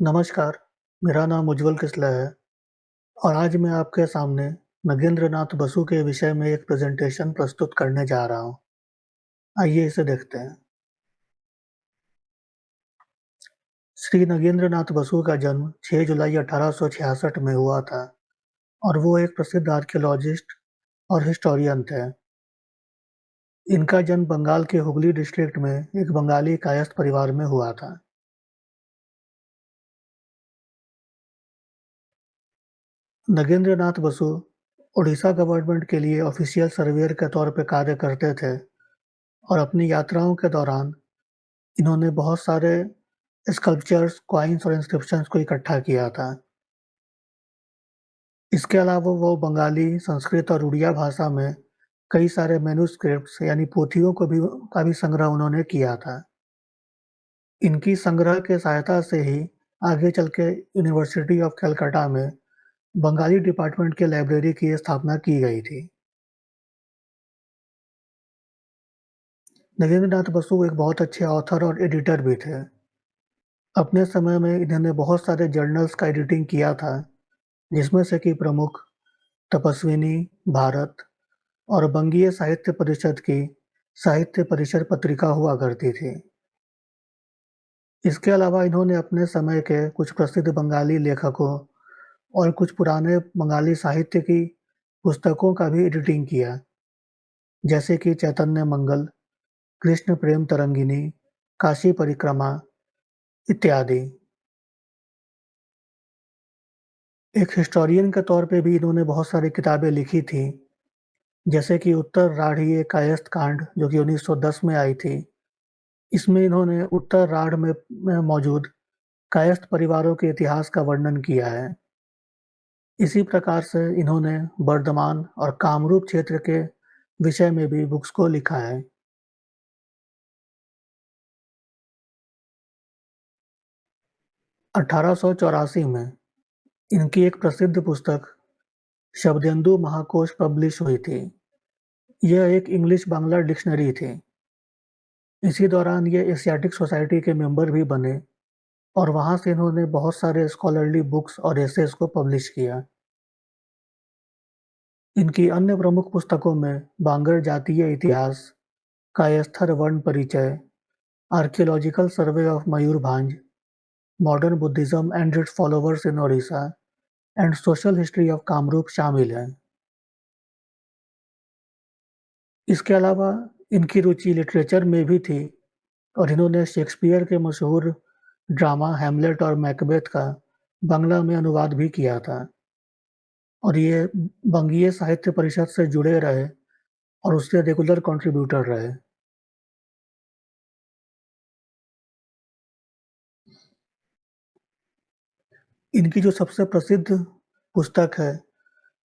नमस्कार, मेरा नाम उज्ज्वल किसला है और आज मैं आपके सामने नगेंद्र नाथ बसु के विषय में एक प्रेजेंटेशन प्रस्तुत करने जा रहा हूँ। आइए इसे देखते हैं। श्री नगेंद्र नाथ बसु का जन्म 6 जुलाई 1866 में हुआ था और वो एक प्रसिद्ध आर्कियोलॉजिस्ट और हिस्टोरियन थे। इनका जन्म बंगाल के हुगली डिस्ट्रिक्ट में एक बंगाली कायस्थ परिवार में हुआ था। नगेंद्र नाथ बसु उड़ीसा गवर्नमेंट के लिए ऑफिशियल सर्वेयर के तौर पर कार्य करते थे और अपनी यात्राओं के दौरान इन्होंने बहुत सारे स्कल्पचर्स, कॉइन्स और इंस्क्रिप्शंस को इकट्ठा किया था। इसके अलावा वो बंगाली, संस्कृत और उड़िया भाषा में कई सारे मैन्युस्क्रिप्ट्स यानी पोथियों का भी संग्रह उन्होंने किया था। इनकी संग्रह के सहायता से ही आगे चल के यूनिवर्सिटी ऑफ कलकत्ता में बंगाली डिपार्टमेंट की लाइब्रेरी की स्थापना की गई थी। नगेंद्र नाथ बसु एक बहुत अच्छे ऑथर और एडिटर भी थे। अपने समय में इन्होंने बहुत सारे जर्नल्स का एडिटिंग किया था, जिसमें से कि प्रमुख तपस्विनी, भारत और बंगीय साहित्य परिषद की साहित्य परिसर पत्रिका हुआ करती थी। इसके अलावा इन्होंने अपने समय के कुछ प्रसिद्ध बंगाली लेखकों और कुछ पुराने बंगाली साहित्य की पुस्तकों का भी एडिटिंग किया, जैसे कि चैतन्य मंगल, कृष्ण प्रेम तरंगिनी, काशी परिक्रमा इत्यादि। एक हिस्टोरियन के तौर पे भी इन्होंने बहुत सारी किताबें लिखी थी, जैसे कि उत्तर राढ़ीय कायस्थ कांड जो कि 1910 में आई थी। इसमें इन्होंने उत्तर राढ़ में मौजूद कायस्थ परिवारों के इतिहास का वर्णन किया है। इसी प्रकार से इन्होंने बर्धमान और कामरूप क्षेत्र के विषय में भी बुक्स को लिखा है। 1884 में इनकी एक प्रसिद्ध पुस्तक शब्देन्दु महाकोश पब्लिश हुई थी। यह एक इंग्लिश बांग्ला डिक्शनरी थी। इसी दौरान ये एशियाटिक सोसाइटी के मेंबर भी बने और वहाँ से इन्होंने बहुत सारे स्कॉलरली बुक्स और एसेस को पब्लिश किया। इनकी अन्य प्रमुख पुस्तकों में बांगर जातीय इतिहास, कायस्थर वर्ण परिचय, archaeological survey of Mayurbhanj, modern Buddhism and it's followers in Odisha and social history of Kamrup शामिल हैं। इसके अलावा इनकी रुचि लिटरेचर में भी थी और इन्होंने शेक्सपियर के मशहूर ड्रामा हैमलेट और मैकबेथ का बांग्ला में अनुवाद भी किया था और ये बंगीय साहित्य परिषद से जुड़े रहे और उसके रेगुलर कंट्रीब्यूटर रहे। इनकी जो सबसे प्रसिद्ध पुस्तक है,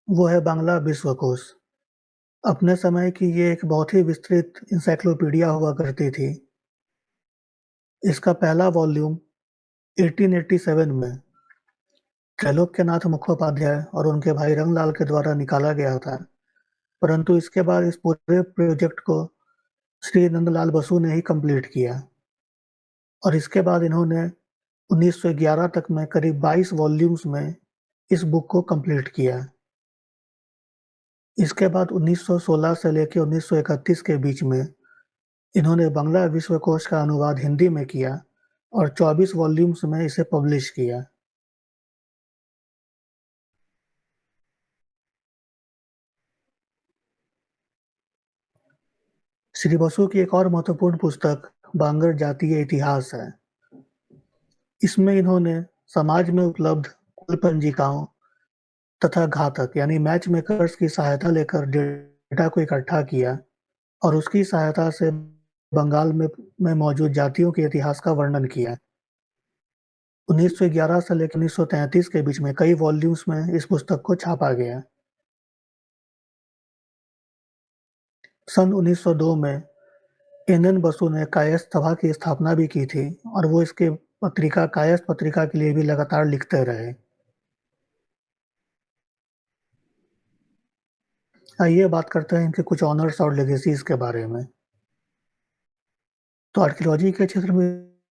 वो है बांग्ला विश्वकोश। अपने समय की ये एक बहुत ही विस्तृत एनसाइक्लोपीडिया हुआ करती थी। इसका पहला वॉल्यूम 1887 में त्रैलोक्यनाथ मुखोपाध्याय और उनके भाई रंगलाल के द्वारा निकाला गया था, परंतु इसके बाद इस पूरे प्रोजेक्ट को श्री नंदलाल बसु ने ही कंप्लीट किया और इसके बाद इन्होंने 1911 तक में करीब 22 वॉल्यूम्स में इस बुक को कंप्लीट किया। इसके बाद 1916 से लेकर 1931 के बीच में इन्होंने बांग्ला विश्वकोश का अनुवाद हिंदी में किया और 24 वॉल्यूम्स में इसे पब्लिश किया। श्री बसु की एक और महत्वपूर्ण पुस्तक बांगर जातीय इतिहास है। इसमें इन्होंने समाज में उपलब्ध कुल पंजिकाओं तथा घातक यानी मैच मेकर्स की सहायता लेकर डेटा को इकट्ठा किया और उसकी सहायता से बंगाल में मौजूद जातियों के इतिहास का वर्णन किया। 1911 से लेकर 1933 के बीच में कई वॉल्यूम्स में इस पुस्तक को छापा गया। सन 1902 में एन.एन. बसु ने कायस्थ सभा की स्थापना भी की थी और वो इसके पत्रिका कायस्थ पत्रिका के लिए भी लगातार लिखते रहे। आइए बात करते हैं इनके कुछ ऑनर्स और लेगेसीज के बारे में। तो आर्कियोलॉजी के क्षेत्र में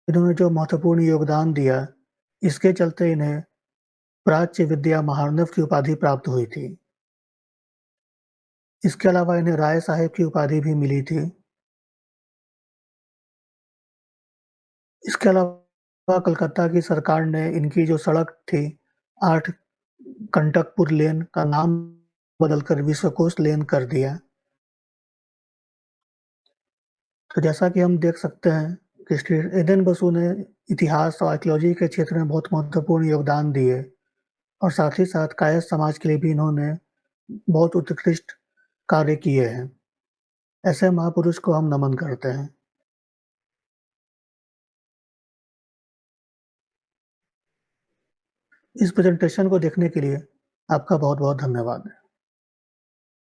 इन्होंने जो महत्वपूर्ण योगदान दिया, इसके चलते इन्हें प्राच्य विद्या महारणव की उपाधि प्राप्त हुई थी। इसके अलावा इन्हें राय साहेब की उपाधि भी मिली थी। इसके अलावा कलकत्ता की सरकार ने इनकी जो सड़क थी 8 कंटकपुर लेन का नाम बदलकर विश्वकोश लेन कर दिया। तो जैसा कि हम देख सकते हैं कि श्री एन बसु ने इतिहास और आर्कियोलॉजी के क्षेत्र में बहुत महत्वपूर्ण योगदान दिए और साथ ही साथ कायस्थ समाज के लिए भी इन्होंने बहुत उत्कृष्ट कार्य किए हैं। ऐसे महापुरुष को हम नमन करते हैं। इस प्रेजेंटेशन को देखने के लिए आपका बहुत-बहुत धन्यवाद।